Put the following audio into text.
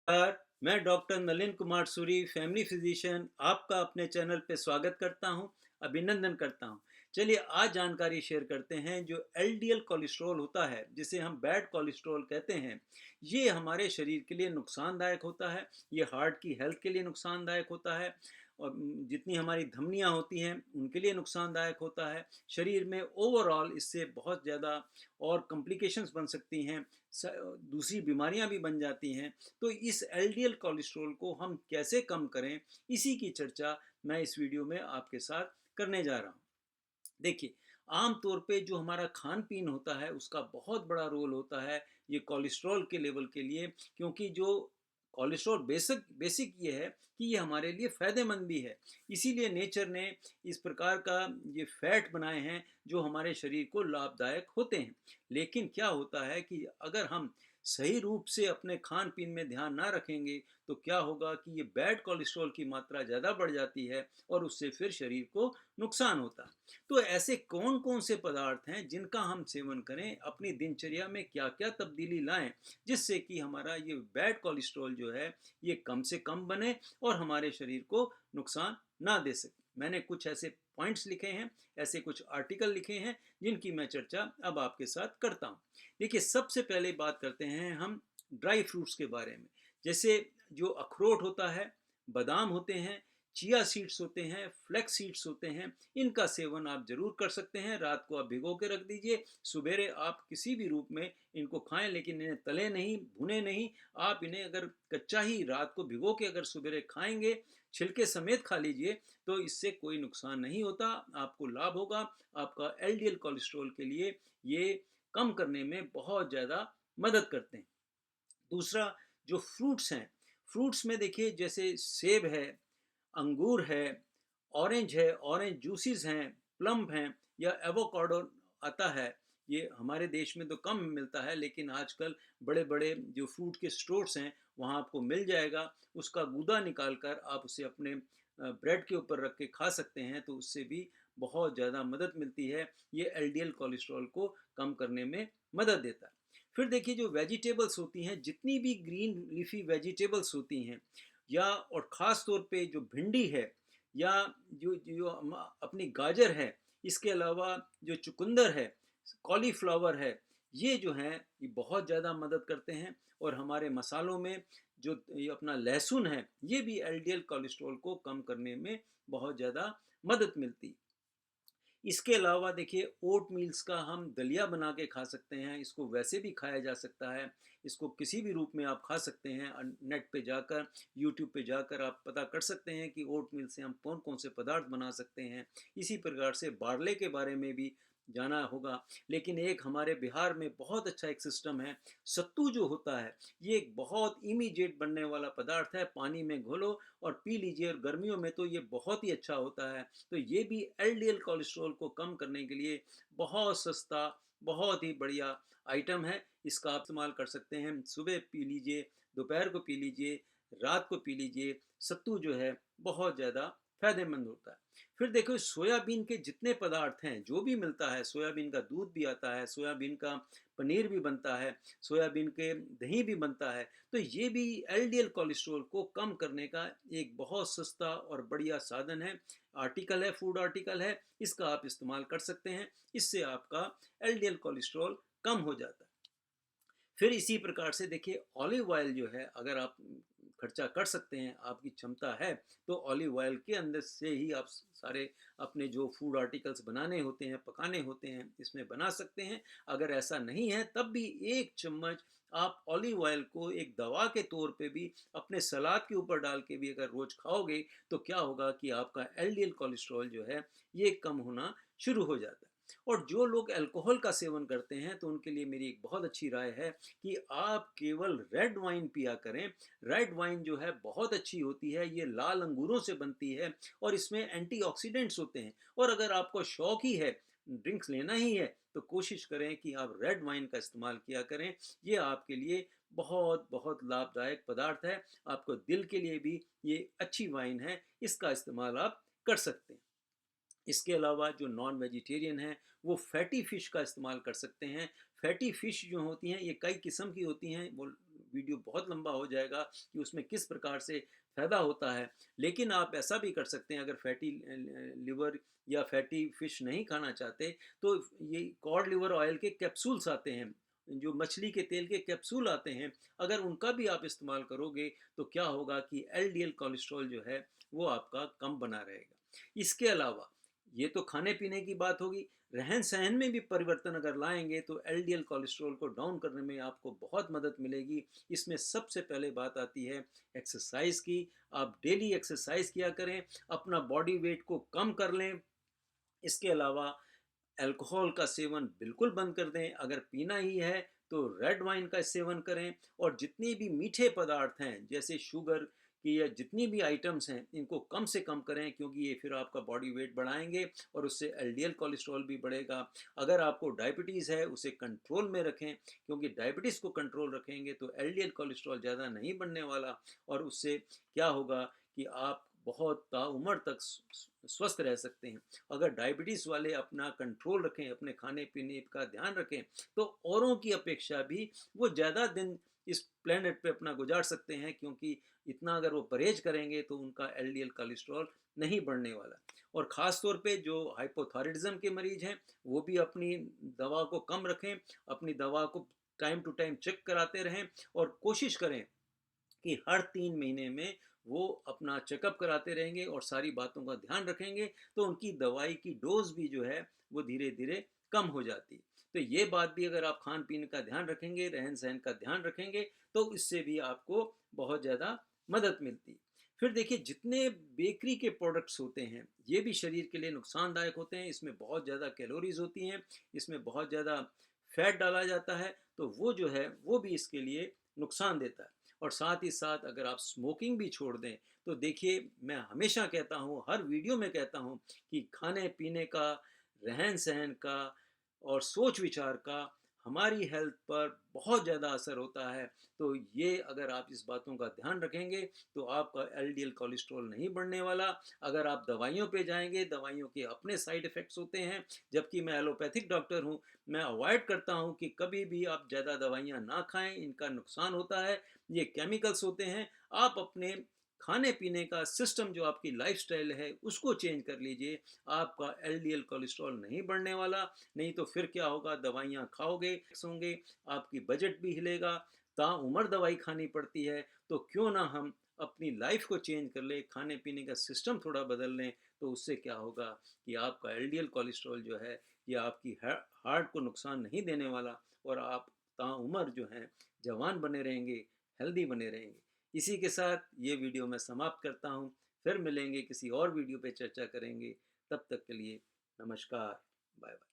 नमस्कार, मैं doctor Nalin Kumar Suri, family physician, आपका अपने चैनल पे स्वागत करता हूं, अभिनंदन करता हूं। चलिए आज जानकारी शेयर करते हैं। जो एलडीएल कोलेस्ट्रॉल होता है, जिसे हम बैड कोलेस्ट्रॉल कहते हैं, ये हमारे शरीर के लिए नुकसानदायक होता है। ये हार्ट की हेल्थ के लिए नुकसानदायक होता है और जितनी हमारी धमनियाँ होती हैं उनके लिए नुकसानदायक होता है। शरीर में ओवरऑल इससे बहुत ज़्यादा और कॉम्प्लिकेशंस बन सकती हैं, दूसरी बीमारियां भी बन जाती हैं। तो इस एलडीएल कोलेस्ट्रॉल को हम कैसे कम करें, इसी की चर्चा मैं इस वीडियो में आपके साथ करने जा रहा हूं। देखिए, आम तौर पे जो हमारा खान पीन होता है उसका बहुत बड़ा रोल होता है ये कोलेस्ट्रॉल के लेवल के लिए। क्योंकि जो कोलेस्ट्रॉल बेसिक बेसिक ये है कि ये हमारे लिए फ़ायदेमंद भी है। इसीलिए नेचर ने इस प्रकार का ये फैट बनाए हैं जो हमारे शरीर को लाभदायक होते हैं। लेकिन क्या होता है कि अगर हम सही रूप से अपने खान पीन में ध्यान ना रखेंगे तो क्या होगा कि ये बैड कोलेस्ट्रॉल की मात्रा ज़्यादा बढ़ जाती है और उससे फिर शरीर को नुकसान होता है। तो ऐसे कौन कौन से पदार्थ हैं जिनका हम सेवन करें, अपनी दिनचर्या में क्या क्या तब्दीली लाएं, जिससे कि हमारा ये बैड कोलेस्ट्रॉल जो है ये कम से कम बने और हमारे शरीर को नुकसान ना दे सके। मैंने कुछ ऐसे पॉइंट्स लिखे हैं, ऐसे कुछ आर्टिकल लिखे हैं जिनकी मैं चर्चा अब आपके साथ करता हूं। देखिए, सबसे पहले बात करते हैं हम ड्राई फ्रूट्स के बारे में। जैसे जो अखरोट होता है, बादाम होते हैं, चिया सीड्स होते हैं, फ्लैक्स सीड्स होते हैं, इनका सेवन आप जरूर कर सकते हैं। रात को आप भिगो के रख दीजिए, सवेरे आप किसी भी रूप में इनको खाएं, लेकिन इन्हें तले नहीं, भुने नहीं। आप इन्हें अगर कच्चा ही रात को भिगो के अगर सवेरे खाएंगे, छिलके समेत खा लीजिए, तो इससे कोई नुकसान नहीं होता, आपको लाभ होगा। आपका एलडीएल कोलेस्ट्रॉल के लिए ये कम करने में बहुत ज़्यादा मदद करते हैं। दूसरा, जो फ्रूट्स हैं, फ्रूट्स में देखिए जैसे सेब है, अंगूर है, ऑरेंज है, ऑरेंज जूसेस हैं, प्लम हैं, या एवोकाडो आता है। ये हमारे देश में तो कम मिलता है, लेकिन आजकल बड़े बड़े जो फ्रूट के स्टोर्स हैं वहाँ आपको मिल जाएगा। उसका गूदा निकाल कर आप उसे अपने ब्रेड के ऊपर रख के खा सकते हैं, तो उससे भी बहुत ज़्यादा मदद मिलती है। ये एलडीएल कोलेस्ट्रॉल को कम करने में मदद देता है। फिर देखिए, जो वेजिटेबल्स होती हैं, जितनी भी ग्रीन लीफी वेजिटेबल्स होती हैं, या और ख़ास तौर पे जो भिंडी है, या जो जो अपनी गाजर है, इसके अलावा जो चुकंदर है, कॉलीफ्लावर है, ये जो हैं ये बहुत ज़्यादा मदद करते हैं। और हमारे मसालों में जो ये अपना लहसुन है, ये भी एलडीएल कोलेस्ट्रॉल को कम करने में बहुत ज़्यादा मदद मिलती है। इसके अलावा देखिए, ओट मील्स का हम दलिया बना के खा सकते हैं। इसको वैसे भी खाया जा सकता है, इसको किसी भी रूप में आप खा सकते हैं। नेट पे जाकर, यूट्यूब पे जाकर आप पता कर सकते हैं कि ओट मील से हम कौन कौन से पदार्थ बना सकते हैं। इसी प्रकार से बारले के बारे में भी जाना होगा। लेकिन एक हमारे बिहार में बहुत अच्छा एक सिस्टम है, सत्तू जो होता है, ये एक बहुत इमीडिएट बनने वाला पदार्थ है। पानी में घोलो और पी लीजिए, और गर्मियों में तो ये बहुत ही अच्छा होता है। तो ये भी एलडीएल कोलेस्ट्रॉल को कम करने के लिए बहुत सस्ता, बहुत ही बढ़िया आइटम है। इसका आप इस्तेमाल कर सकते हैं। सुबह पी लीजिए, दोपहर को पी लीजिए, रात को पी लीजिए। सत्तू जो है बहुत ज़्यादा फायदेमंद होता है। फिर देखो, सोयाबीन के जितने पदार्थ हैं, जो भी मिलता है, सोयाबीन का दूध भी आता है, सोयाबीन का पनीर भी बनता है, सोयाबीन के दही भी बनता है। तो ये भी एलडीएल कोलेस्ट्रॉल को कम करने का एक बहुत सस्ता और बढ़िया साधन है, आर्टिकल है, फूड आर्टिकल है। इसका आप इस्तेमाल कर सकते हैं। इससे आपका एलडीएल कोलेस्ट्रॉल कम हो जाता है। फिर इसी प्रकार से देखिए, ऑलिव ऑयल जो है, अगर आप खर्चा कर सकते हैं, आपकी क्षमता है, तो ऑलिव ऑयल के अंदर से ही आप सारे अपने जो फूड आर्टिकल्स बनाने होते हैं, पकाने होते हैं, इसमें बना सकते हैं। अगर ऐसा नहीं है तब भी एक चम्मच आप ऑलिव ऑयल को एक दवा के तौर पे भी अपने सलाद के ऊपर डाल के भी अगर रोज खाओगे, तो क्या होगा कि आपका एलडीएल कोलेस्ट्रॉल जो है ये कम होना शुरू हो जाता है। और जो लोग अल्कोहल का सेवन करते हैं, तो उनके लिए मेरी एक बहुत अच्छी राय है कि आप केवल रेड वाइन पिया करें। रेड वाइन जो है बहुत अच्छी होती है, ये लाल अंगूरों से बनती है और इसमें एंटीऑक्सीडेंट्स होते हैं। और अगर आपको शौक ही है, ड्रिंक्स लेना ही है, तो कोशिश करें कि आप रेड वाइन का इस्तेमाल किया करें। ये आपके लिए बहुत बहुत लाभदायक पदार्थ है। आपको दिल के लिए भी ये अच्छी वाइन है, इसका इस्तेमाल आप कर सकते हैं। इसके अलावा जो नॉन वेजिटेरियन हैं, वो फैटी फ़िश का इस्तेमाल कर सकते हैं। फैटी फ़िश जो होती हैं, ये कई किस्म की होती हैं। वो वीडियो बहुत लंबा हो जाएगा कि उसमें किस प्रकार से फ़ायदा होता है। लेकिन आप ऐसा भी कर सकते हैं, अगर फैटी लिवर या फैटी फ़िश नहीं खाना चाहते, तो ये कॉड लिवर ऑयल के कैप्सूल्स आते हैं, जो मछली के तेल के कैप्सूल आते हैं, अगर उनका भी आप इस्तेमाल करोगे तो क्या होगा कि एलडीएल कोलेस्ट्रॉल जो है वो आपका कम बना रहेगा। इसके अलावा ये तो खाने पीने की बात होगी, रहन सहन में भी परिवर्तन अगर लाएंगे तो एलडीएल कोलेस्ट्रॉल को डाउन करने में आपको बहुत मदद मिलेगी। इसमें सबसे पहले बात आती है एक्सरसाइज की। आप डेली एक्सरसाइज किया करें, अपना बॉडी वेट को कम कर लें। इसके अलावा अल्कोहल का सेवन बिल्कुल बंद कर दें, अगर पीना ही है तो रेड वाइन का सेवन करें। और जितने भी मीठे पदार्थ हैं जैसे शुगर की या जितनी भी आइटम्स हैं इनको कम से कम करें, क्योंकि ये फिर आपका बॉडी वेट बढ़ाएंगे और उससे एलडीएल कोलेस्ट्रॉल भी बढ़ेगा। अगर आपको डायबिटीज़ है उसे कंट्रोल में रखें, क्योंकि डायबिटीज़ को कंट्रोल रखेंगे तो एलडीएल कोलेस्ट्रॉल ज़्यादा नहीं बढ़ने वाला। और उससे क्या होगा कि आप बहुत ताउम्र तक स्वस्थ रह सकते हैं। अगर डायबिटीज़ वाले अपना कंट्रोल रखें, अपने खाने पीने का ध्यान रखें, तो औरों की अपेक्षा भी वो ज़्यादा दिन इस प्लेनेट पे अपना गुजार सकते हैं, क्योंकि इतना अगर वो परहेज करेंगे तो उनका एलडीएल कोलेस्ट्रॉल नहीं बढ़ने वाला। और ख़ास तौर पे जो हाइपोथायराइडिज्म के मरीज़ हैं वो भी अपनी दवा को कम रखें, अपनी दवा को टाइम टू टाइम चेक कराते रहें और कोशिश करें कि हर 3 महीने में वो अपना चेकअप कराते रहेंगे और सारी बातों का ध्यान रखेंगे, तो उनकी दवाई की डोज भी जो है वो धीरे धीरे कम हो जाती है। तो ये बात भी अगर आप खान पीने का ध्यान रखेंगे, रहन सहन का ध्यान रखेंगे, तो इससे भी आपको बहुत ज़्यादा मदद मिलती है। फिर देखिए, जितने बेकरी के प्रोडक्ट्स होते हैं ये भी शरीर के लिए नुकसानदायक होते हैं। इसमें बहुत ज़्यादा कैलोरीज होती हैं, इसमें बहुत ज़्यादा फैट डाला जाता है, तो वो जो है वो भी इसके लिए नुकसान देता है। और साथ ही साथ अगर आप स्मोकिंग भी छोड़ दें तो देखिए, मैं हमेशा कहता हूँ, हर वीडियो में कहता हूँ कि खाने पीने का, रहन सहन का और सोच विचार का हमारी हेल्थ पर बहुत ज़्यादा असर होता है। तो ये अगर आप इस बातों का ध्यान रखेंगे तो आपका एलडीएल कोलेस्ट्रॉल नहीं बढ़ने वाला। अगर आप दवाइयों पे जाएंगे, दवाइयों के अपने साइड इफ़ेक्ट्स होते हैं, जबकि मैं एलोपैथिक डॉक्टर हूँ, मैं अवॉइड करता हूँ कि कभी भी आप ज़्यादा दवाइयाँ ना खाएं, इनका नुकसान होता है, ये केमिकल्स होते हैं। आप अपने खाने पीने का सिस्टम, जो आपकी लाइफस्टाइल है, उसको चेंज कर लीजिए, आपका एलडीएल कोलेस्ट्रॉल नहीं बढ़ने वाला। नहीं तो फिर क्या होगा, दवाइयाँ खाओगे, होंगे, आपकी बजट भी हिलेगा, ताउम्र दवाई खानी पड़ती है। तो क्यों ना हम अपनी लाइफ को चेंज कर ले, खाने पीने का सिस्टम थोड़ा बदल लें, तो उससे क्या होगा कि आपका एलडीएल कोलेस्ट्रॉल जो है ये आपकी हार्ट को नुकसान नहीं देने वाला, और आप ताउम्र जो हैं जवान बने रहेंगे, हेल्दी बने रहेंगे। इसी के साथ ये वीडियो मैं समाप्त करता हूँ। फिर मिलेंगे, किसी और वीडियो पे चर्चा करेंगे। तब तक के लिए नमस्कार, बाय बाय।